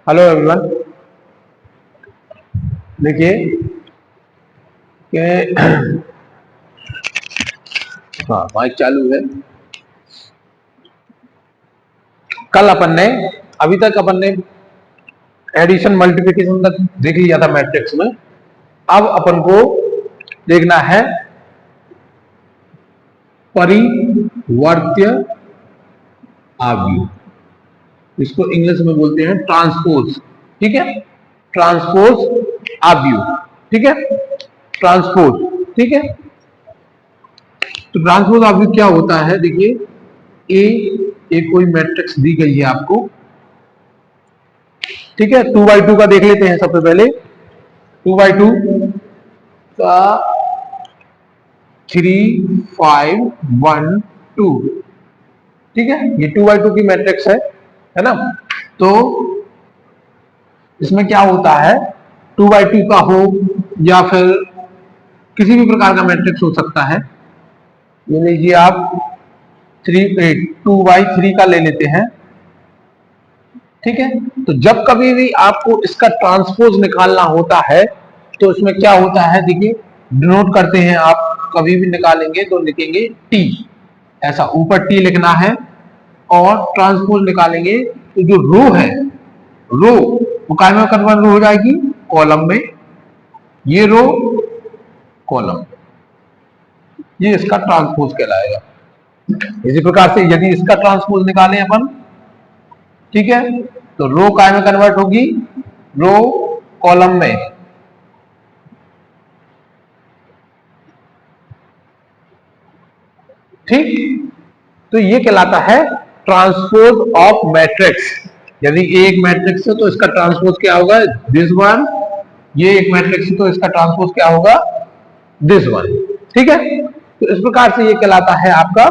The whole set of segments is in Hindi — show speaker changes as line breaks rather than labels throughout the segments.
Hello everyone. देखिए कि हाँ, माइक चालू है। कल अभी तक अपन ने एडिशन मल्टीप्लिकेशन तक देख लिया था मैट्रिक्स में। अब अपन को देखना है परिवर्त्य आव्यूह, इसको इंग्लिश में बोलते हैं ट्रांसपोज। ठीक है, ट्रांसपोज आव्यूह। ठीक है, ट्रांसपोज। ठीक है, तो ट्रांसपोज आव्यूह क्या होता है? देखिए, एक कोई मैट्रिक्स दी गई है आपको। ठीक है, 2x2 का देख लेते हैं सबसे पहले। 2x2 का 3 5 1 2। ठीक है, ये 2x2 की मैट्रिक्स है ना। तो इसमें क्या होता है, 2x2 का हो या फिर किसी भी प्रकार का मैट्रिक्स हो सकता है। ये लीजिए आप 2x3 का ले लेते हैं। ठीक है, तो जब कभी भी आपको इसका ट्रांसपोज निकालना होता है तो इसमें क्या होता है, देखिए डिनोट करते हैं। आप कभी भी निकालेंगे तो लिखेंगे टी, ऐसा ऊपर टी लिखना है। और ट्रांसपोज निकालेंगे तो जो रो है, रो वो काय में कन्वर्ट हो जाएगी? कॉलम में। ये रो कॉलम, ये इसका ट्रांसपोज कहलाएगा। इसी प्रकार से यदि इसका ट्रांसपोज निकालें अपन, ठीक है, तो रो काय में कन्वर्ट होगी? रो कॉलम में। ठीक, तो ये कहलाता है ट्रांसपोज ऑफ मैट्रिक्स। यदि एक मैट्रिक्स है तो इसका ट्रांसपोज क्या होगा? This one. ये एक मैट्रिक्स है तो इसका ट्रांसपोज क्या होगा? This one. ठीक है, तो इस प्रकार से ये कहलाता है आपका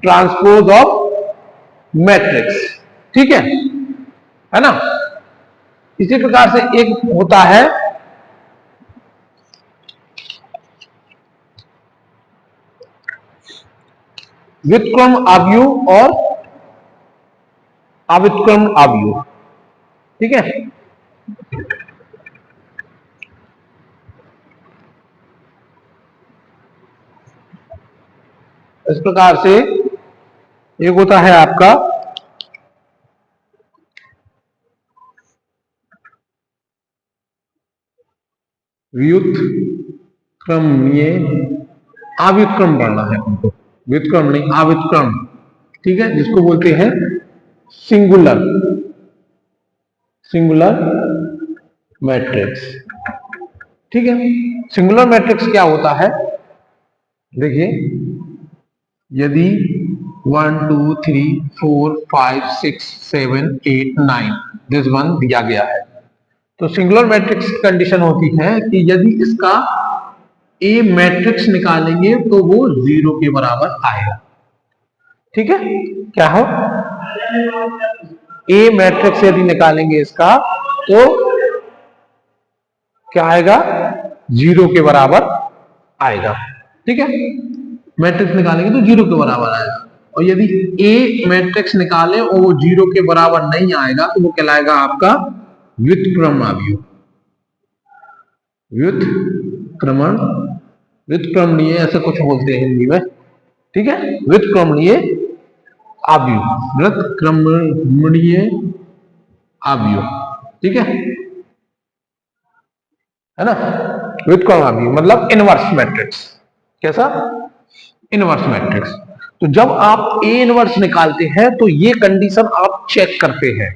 ट्रांसपोज ऑफ मैट्रिक्स। ठीक है ना। इसी प्रकार से एक होता है व्युत्क्रम आव्यूह और अव्युत्क्रम आव्यूह। ठीक है, इस प्रकार से एक होता है आपका व्युत्क्रमणीय अव्युत्क्रम पढ़ना है हमको, व्युत्क्रम नहीं अव्युत्क्रम। ठीक है, जिसको बोलते हैं सिंगुलर मैट्रिक्स। ठीक है, सिंगुलर मैट्रिक्स क्या होता है? देखिए, यदि 1 2 3 4 5 6 7 8 9 दिस वन दिया गया है, तो सिंगुलर मैट्रिक्स की कंडीशन होती है कि यदि इसका ए मैट्रिक्स निकालेंगे तो वो 0 के बराबर आएगा। ठीक है, क्या हो? ए मैट्रिक्स यदि निकालेंगे इसका तो क्या आएगा? 0 के बराबर आएगा। ठीक है, मैट्रिक्स निकालेंगे तो 0 के बराबर आएगा। और यदि ए मैट्रिक्स निकाले और वो 0 के बराबर नहीं आएगा तो वो कहलाएगा आपका व्युत्क्रम आव्यूह। व्युत्क्रमणीय ऐसा कुछ बोलते हैं हिंदी में। ठीक है, व्युत्क्रमणीय आव्यूह, व्युत्क्रमणीय आव्यूह। ठीक है ना। व्युत्क्रम आव्यूह मतलब इनवर्स मैट्रिक्स। कैसा? Inverse matrix. तो जब आप ए इनवर्स निकालते हैं तो ये कंडीशन आप चेक करते हैं।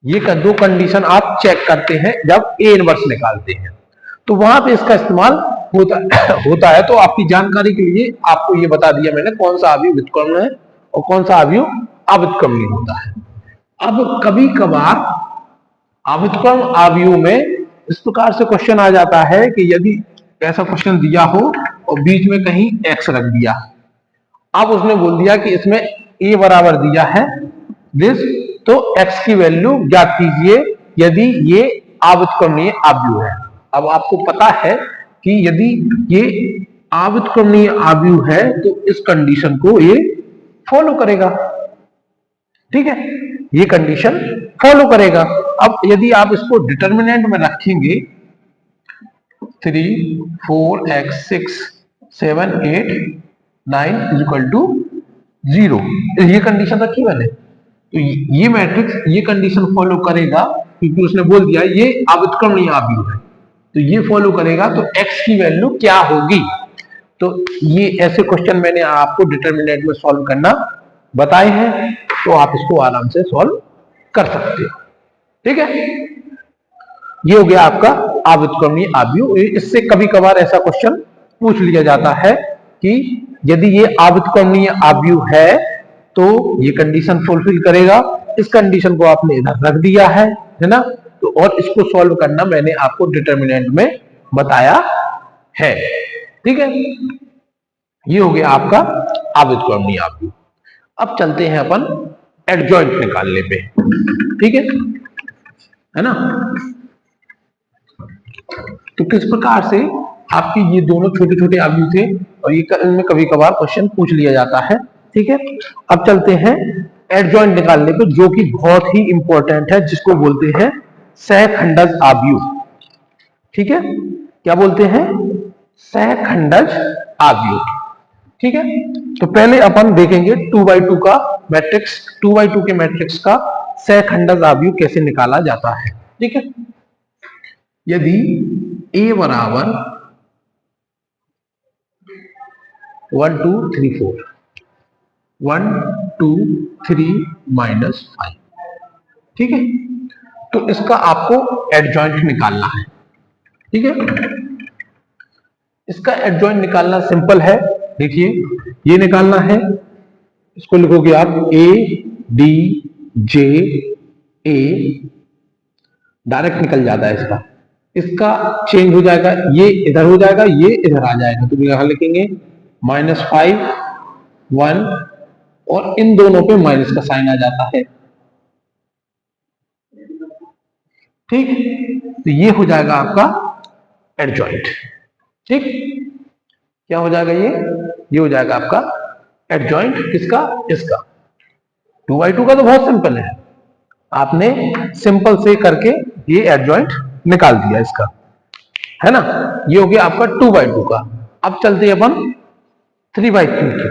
ये दो कंडीशन आप चेक करते हैं जब ए इनवर्स निकालते हैं, तो वहां पे इसका इस्तेमाल होता है। तो आपकी जानकारी के लिए आपको ये बता दिया मैंने कौन सा आव्यूह व्युत्क्रम है और कौन सा आव्यूह अव्युत्क्रमणीय होता है। अब कभी कभार अव्युत्क्रम आव्यूह में इस प्रकार से क्वेश्चन आ जाता है कि यदि ऐसा क्वेश्चन दिया हो और बीच में कहीं एक्स रख दिया, अब उसने बोल दिया कि इसमें ए बराबर दिया है दिस, तो एक्स की वैल्यू ज्ञात कीजिए यदि ये अव्युत्क्रमणीय आव्यूह है। अब आपको पता है कि यदि ये अव्युत्क्रमणीय आव्यूह है तो इस कंडीशन को ये फॉलो करेगा। ठीक है, ये कंडीशन फॉलो करेगा। अब यदि आप इसको डिटर्मिनेंट में रखेंगे 3 4 x 6 7 8 9 इज इक्वल टू 0, ये कंडीशन रखी मैंने, तो ये मैट्रिक्स ये कंडीशन फॉलो करेगा, क्योंकि उसने बोल दिया ये अव्युत्क्रमणीय आव्यूह है, तो ये फॉलो करेगा। तो x की वैल्यू क्या होगी? तो ये ऐसे क्वेश्चन मैंने आपको डिटर्मिनेंट में सॉल्व करना बताए हैं, तो आप इसको आराम से सॉल्व कर सकते हो। ठीक है, ये हो गया आपका अव्युत्क्रमणीय आव्यूह। इससे कभी कभार ऐसा क्वेश्चन पूछ लिया जाता है कि यदि ये अव्युत्क्रमणीय आव्यूह है तो ये कंडीशन फुलफिल करेगा। इस कंडीशन को आपने इधर रख दिया है ना, तो और इसको सॉल्व करना मैंने आपको डिटर्मिनेंट में बताया है। ठीक है, ये हो गया आपका अव्युत्क्रमणीय आव्यूह। अब चलते हैं अपन एडजॉइंट निकालने पे। ठीक है ना, तो किस प्रकार से आपके ये दोनों छोटे छोटे आव्यूह थे और ये इनमें कभी कभार क्वेश्चन पूछ लिया जाता है। ठीक है, अब चलते हैं एडजॉइंट निकालने पे, जो कि बहुत ही इंपॉर्टेंट है, जिसको बोलते हैं सहखंडज आव्यूह। ठीक है, क्या बोलते हैं? सहखंडज आव्यूह। ठीक है, तो पहले अपन देखेंगे 2x2 का मैट्रिक्स, 2x2 के मैट्रिक्स का सहखंडज आव्यूह कैसे निकाला जाता है। ठीक है, यदि A बराबर 1 2 3 4 1 2 3 -5, ठीक है, तो इसका आपको एडजॉइंट निकालना है। ठीक है, इसका एडजॉइंट निकालना सिंपल है। देखिए, ये निकालना है, इसको लिखोगे आप A D J A, direct निकल जाता है इसका, इसका चेंज हो जाएगा, ये इधर हो जाएगा, ये इधर आ जाएगा, तो यहां लिखेंगे -5 1, और इन दोनों पे माइनस का साइन आ जाता है। ठीक, तो ये हो जाएगा आपका एडजॉइंट। ठीक, क्या हो जाएगा ये हो जाएगा आपका एडजॉइंट। किसका? इसका। 2x2 का तो बहुत सिंपल है, आपने सिंपल से करके ये एडजॉइंट निकाल दिया इसका, है ना। ये हो गया आपका 2x2 का। अब चलते हैं अपन 3x3 के।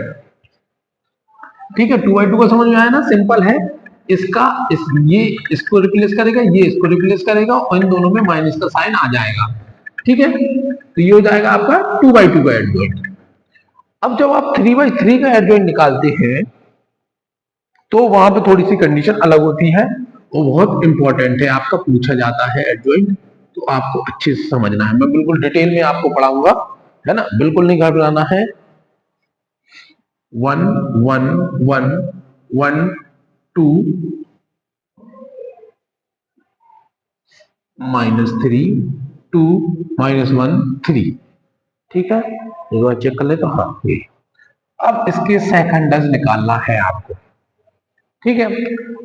ठीक है, 2x2 का समझ में आया ना, सिंपल है। इसका ये इसको रिप्लेस करेगा, ये इसको रिप्लेस करेगा, और इन दोनों में माइनस का साइन आ जाएगा। ठीक है, तो ये हो जाएगा आपका 2x2 का एडजॉइंट। अब जब आप 3x3 का एडजॉइंट निकालते हैं तो वहां पे थोड़ी सी कंडीशन अलग होती है, वो बहुत इंपॉर्टेंट है, आपका पूछा जाता है एडजॉइंट, तो आपको अच्छे से समझना है। मैं बिल्कुल डिटेल में आपको पढ़ाऊंगा, है ना, बिल्कुल नहीं घबराना है। 1 1 1 1 2 -3 2 -1 3। ठीक है, एक बार चेक कर ले तो हाँ, ये। अब इसके सहखंडज निकालना है आपको। ठीक है,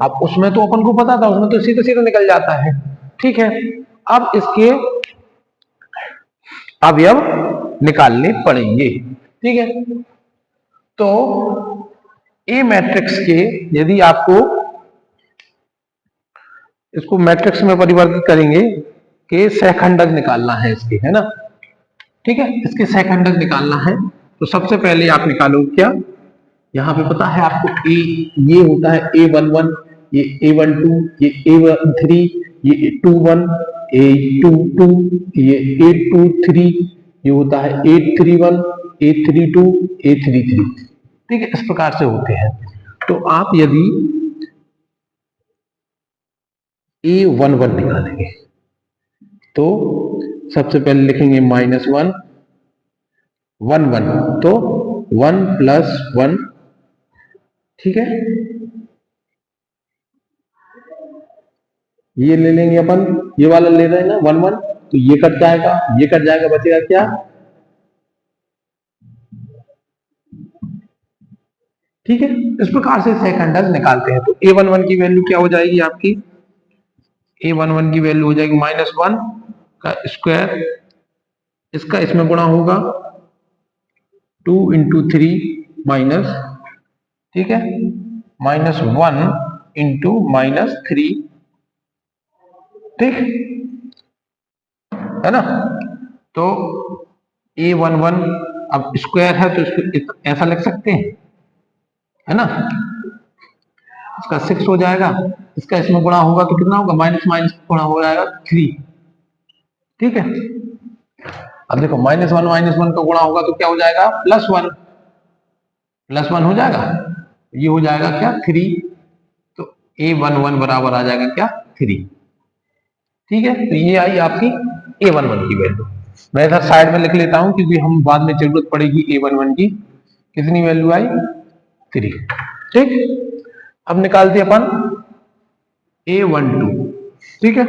अब उसमें तो अपन को पता था, उसमें तो सीधा सीधा निकल जाता है। ठीक है, अब इसके अवयव निकालने पड़ेंगे। ठीक है, तो ए मैट्रिक्स के यदि आपको इसको मैट्रिक्स में परिवर्तित करेंगे कि सहखंडज निकालना है इसके, है ना। ठीक है, इसके सहखंडज निकालना है, तो सबसे पहले आप निकालो क्या, यहाँ पे पता है आपको ए, ये होता है A11, ये A12, ये A13, ये A21, A22, ये A23, ये होता है A31, A32, A33। ठीक है, इस प्रकार से होते हैं। तो आप यदि A11 निकालेंगे तो सबसे पहले लिखेंगे -1 1 1, तो 1 + 1। ठीक है, ये ले लेंगे अपन, ये वाला ले रहे हैं ना 1 1, तो ये कट जाएगा, ये कट जाएगा, बचेगा क्या? ठीक है, इस प्रकार से सहखंडज निकालते हैं। तो A11 की वैल्यू क्या हो जाएगी आपकी? A11 की वैल्यू हो जाएगी -1 का स्क्वायर, इसका इसमें गुणा होगा 2 × 3 माइनस, ठीक है, -1 इंटू -3, ठीक है ना। तो A11 अब स्क्वायर है तो इसको ऐसा लिख सकते हैं, है ना। इसका 6 हो जाएगा, इसका इसमें गुणा होगा तो कितना होगा, माइनस माइनस गुणा हो जाएगा 3, ठीक है। अब देखो -1 का गुणा होगा तो क्या हो जाएगा, +1, +1 हो जाएगा, ये हो जाएगा क्या 3, तो A11 बराबर आ जाएगा क्या 3, ठीक है। तो ये आई आपकी A11 की वैल्यू। मैं इधर साइड में लिख लेता हूं क्योंकि हम बाद में जरूरत पड़ेगी A11 की। कितनी वैल्यू आई, 3, ठीक। अब निकालते अपन A12, ठीक है,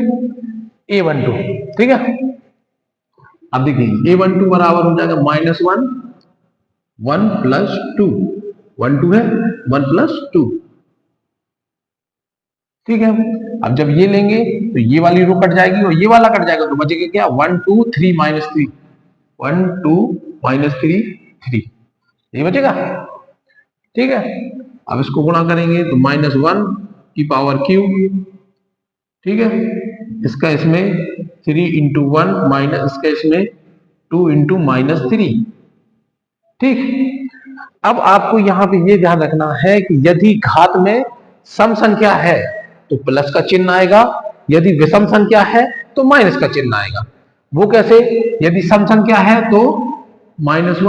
A12, ठीक है। अब देखिए A12 बराबर हो जाएगा -1, 1 + 2, 1 2 है, 1 + 2, ठीक है। अब जब ये लेंगे तो ये वाली रो कट जाएगी और ये वाला कट जाएगा तो बचेगा क्या, 1 2 3 -3, 1 2 -3 3, ये बचेगा, ठीक है। अब इसको गुणा करेंगे तो -1 की पावर क्यू, ठीक है। इसका इसमें 3 × 1 माइनस इसका इसमें 2 × -3, ठीक। अब आपको यहां पे ये ध्यान रखना है कि यदि घात में सम संख्या है तो प्लस का चिन्ह आएगा, यदि विषम संख्या है तो माइनस का चिन्ह आएगा। वो कैसे, यदि सम संख्या है तो -1 ×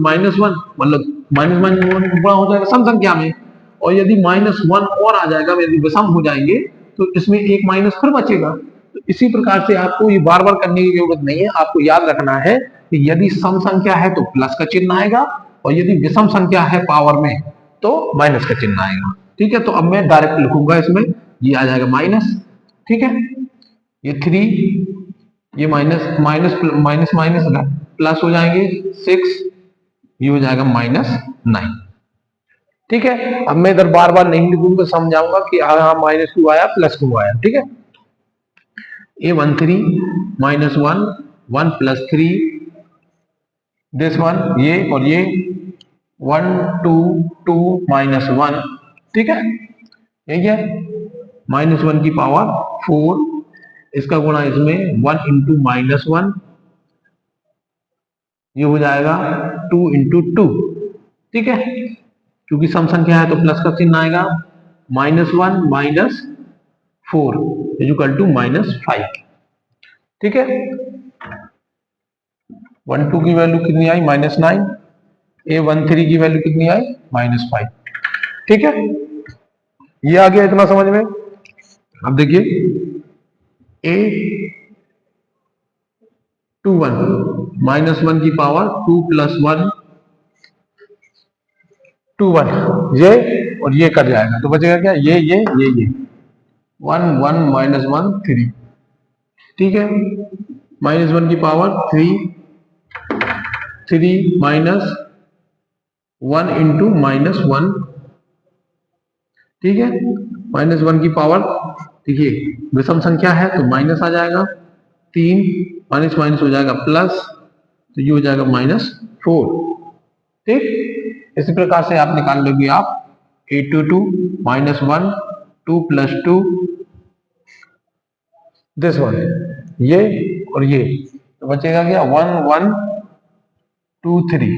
-1 मतलब -1 गुणा हो जाएगा सम संख्या में, और यदि -1 और आ जाएगा, यदि विषम हो जाएंगे तो इसमें एक माइनस फिर बचेगा। तो इसी प्रकार से आपको ये बार बार करने की जरूरत नहीं है, आपको याद रखना है कि यदि सम संख्या है तो प्लस का चिन्ह आएगा, और यदि विषम संख्या है पावर में तो माइनस का चिन्ह आएगा, ठीक है। तो अब मैं डायरेक्ट लिखूंगा इसमें, ये आ जाएगा माइनस, ठीक है, ये 3, ये minus minus minus minus plus हो जाएंगे 6, ये हो जाएगा -9, ठीक है। अब मैं इधर बार बार नहीं लिखूंगा, समझाऊंगा कि हाँ -2 आया, +2 आया, ठीक है। A13 -1 1 + 3 दिस वन, ये और ये 1 2 2 -1, ठीक है, यही है। -1 की पावर 4, इसका गुणा इसमें 1 × -1, ये हो जाएगा 2 × 2, ठीक है। क्योंकि सम संख्या है तो प्लस का चिन्ह आएगा, -1 -4 = -5, ठीक है। 1 2 की वैल्यू कितनी आई, -9, A13 की वैल्यू कितनी आई, -5, ठीक है। ये आ गया इतना समझ में। अब देखिए A21 -1 की पावर 2 + 1 2 1, ये और ये कट जाएगा तो बचेगा क्या, ये 1 1 -1 3, ठीक है। -1 की पावर 3 3 -1 × -1, ठीक है। -1 की पावर, देखिए विषम संख्या है तो माइनस आ जाएगा, 3 माइनस माइनस हो जाएगा प्लस, तो ये हो जाएगा -4, ठीक। इसी प्रकार से आप निकाल लोगे आप A22 -1 2 + 2 दिस वन, ये और ये, तो बचेगा क्या 1 1 2 3,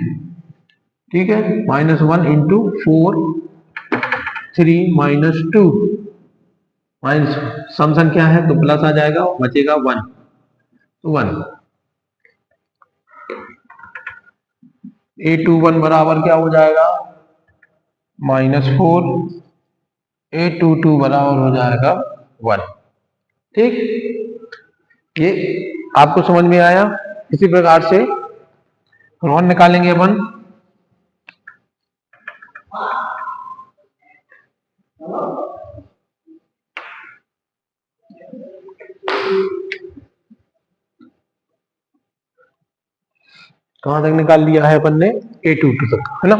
ठीक है। -1 × 4 3 -2 माइनस सम संख्या है तो प्लस आ जाएगा, बचेगा 1, तो 1। A21 बराबर क्या हो जाएगा, -4, A22 बराबर हो जाएगा 1, ठीक। ये आपको समझ में आया। इसी प्रकार से रोहन निकालेंगे अपन, कहां तक निकाल लिया है अपन ने, A22 तक, है ना।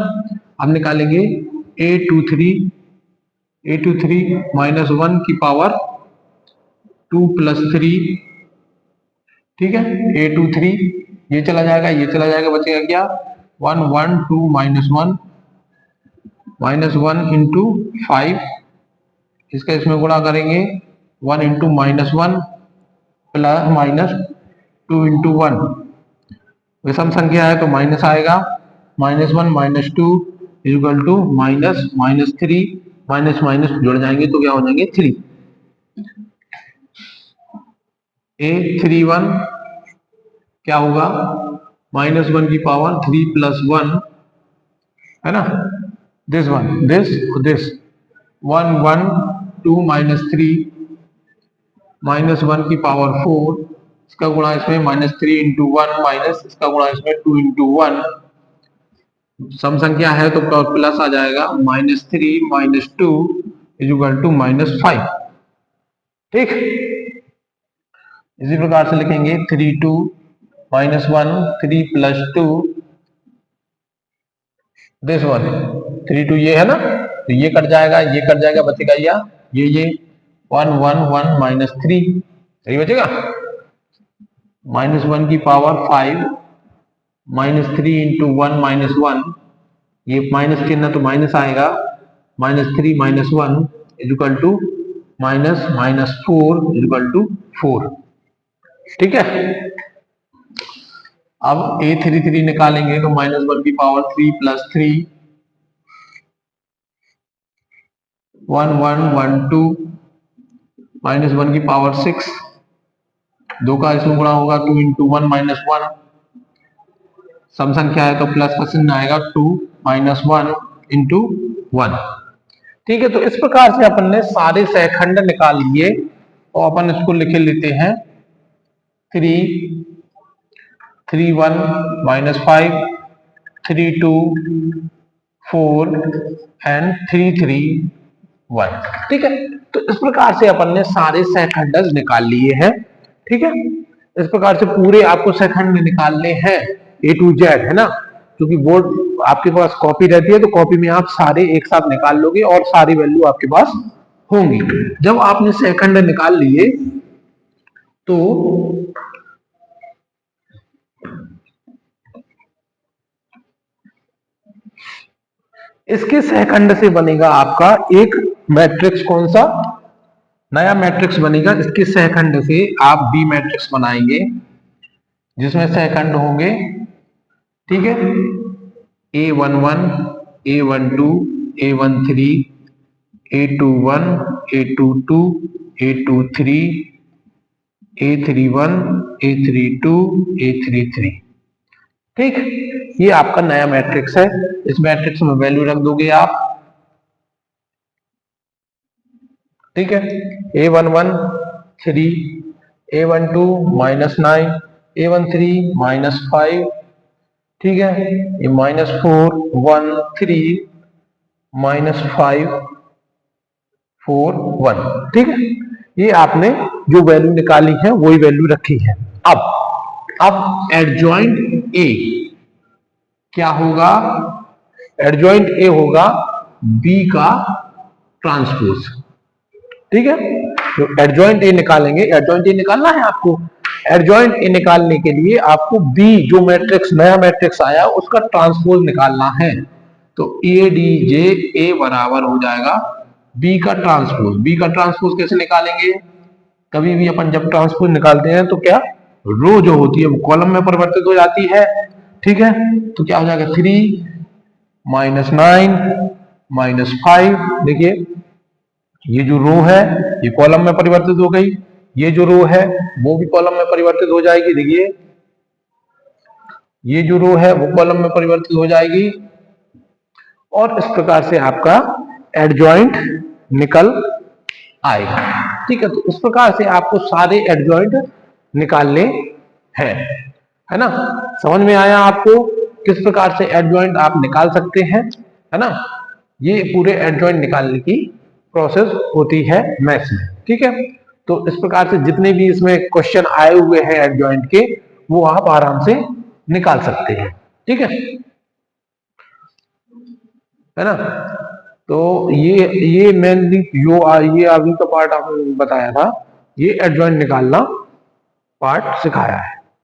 अब निकालेंगे A23 -1 की पावर 2 + 3, ठीक है। A23 ये चला जाएगा, ये चला जाएगा, बचेगा क्या 1 1 2 -1 -1 × 5, इसका इसमें गुणा करेंगे 1 इंटू -1 प्लस -2 इंटू 1, विषम संख्या है तो माइनस आएगा, -1 -2 इक्वल टू -3, माइनस माइनस जुड़ जाएंगे तो क्या हो जाएंगे 3, A31 क्या होगा -1 की पावर 3 + 1 है ना, दिस 1 1 2 -3 -1 की पावर 4, इसका गुणा इसमें -3 इंटू 1 माइनस इसका गुणा इसमें 2 इंटू 1, सम संख्या है तो प्लस आ जाएगा, -3 - 2 इक्वल टू -5। ठीक, इसी प्रकार से लिखेंगे 3 2 -1 3 + 2 दिस 1 3 2 ये है ना, तो ये कट जाएगा, ये कट जाएगा, बचेगा ये 1 1 1 -3, सही बचेगा, -1 की पावर 5 -3 इंटू 1 -1, ये माइनस चिन्ह तो माइनस आएगा, -3 - 1 इक्वल टू -4 इक्वल टू 4। ठीक है, अब A33 निकालेंगे तो -1 की पावर 3 + 3 1 1 1 2 -1 की पावर 6, 2 का इसमें गुणा होगा 2 इंटू 1 -1, सम संख्या है तो प्लस का चिन्ह आएगा 2 -1 इंटू 1। ठीक है, तो इस प्रकार से अपन ने सारे सहखंड निकाल लिए और अपन इसको लिखे लेते हैं 3 3 1 -5 3 2 4 एंड 3 3 1। ठीक है, तो इस प्रकार से अपन ने सारे सहखंड निकाल लिए हैं। ठीक है, इस प्रकार से पूरे आपको सहखंड निकालने हैं A to Z, है ना, क्योंकि बोर्ड आपके पास कॉपी रहती है तो कॉपी में आप सारे एक साथ निकाल लोगे और सारी वैल्यू आपके पास होंगी। जब आपने सहखंड निकाल लिए तो इसके सहखंड से बनेगा आपका एक मैट्रिक्स, कौन सा नया मैट्रिक्स बनेगा, इसके सहखंड से आप बी मैट्रिक्स बनाएंगे जिसमें सहखंड होंगे, ठीक है, A11 A12 A13 A21 A22 A23 A31 A32 A33। ठीक, ये आपका नया मैट्रिक्स है, इस मैट्रिक्स में वैल्यू रख दोगे आप। ठीक है, A11 3 A12 -9 A13 -5, ठीक है, ये -4 1 3 -5 4 1। ठीक है, ये आपने जो वैल्यू निकाली है वही वैल्यू रखी है। अब एडजॉइंट ए क्या होगा, एडजॉइंट ए होगा बी का ट्रांसपोज। ठीक है, तो एडजॉइंट ए निकालेंगे, एडजॉइंट ए निकालना है आपको। एडजॉइंट ए निकालने के लिए आपको बी जो मैट्रिक्स नया मैट्रिक्स आया उसका ट्रांसपोज निकालना है, तो ए डी जे ए बराबर हो जाएगा बी का ट्रांसपोज। बी का ट्रांसपोज कैसे निकालेंगे, कभी भी अपन जब ट्रांसपोज निकालते हैं तो क्या रो जो होती है वो कॉलम में परिवर्तित हो जाती है। ठीक है, तो क्या हो जाएगा 3 -9 -5, देखिए ये जो रो है ये कॉलम में परिवर्तित हो गई, ये जो रो है वो भी कॉलम में परिवर्तित हो जाएगी, देखिए ये जो रो है वो कॉलम में परिवर्तित हो जाएगी, और इस प्रकार से आपका एडजॉइंट निकल आएगा। ठीक है, तो इस प्रकार से आपको सारे एडजॉइंट निकालने हैं, है ना, समझ में आया आपको किस प्रकार से एडजॉइंट आप निकाल सकते हैं, है ना, ये पूरे एडजॉइंट निकालने की प्रोसेस होती है मैथ्स में। ठीक है, तो इस प्रकार से जितने भी इसमें क्वेश्चन आए हुए हैं एडजॉइंट के वो आप आराम से निकाल सकते हैं। ठीक है ना, तो ये मेनली ये अभी का पार्ट आपने बताया था, ये एडजॉइंट निकालना पार्ट सिखाया है।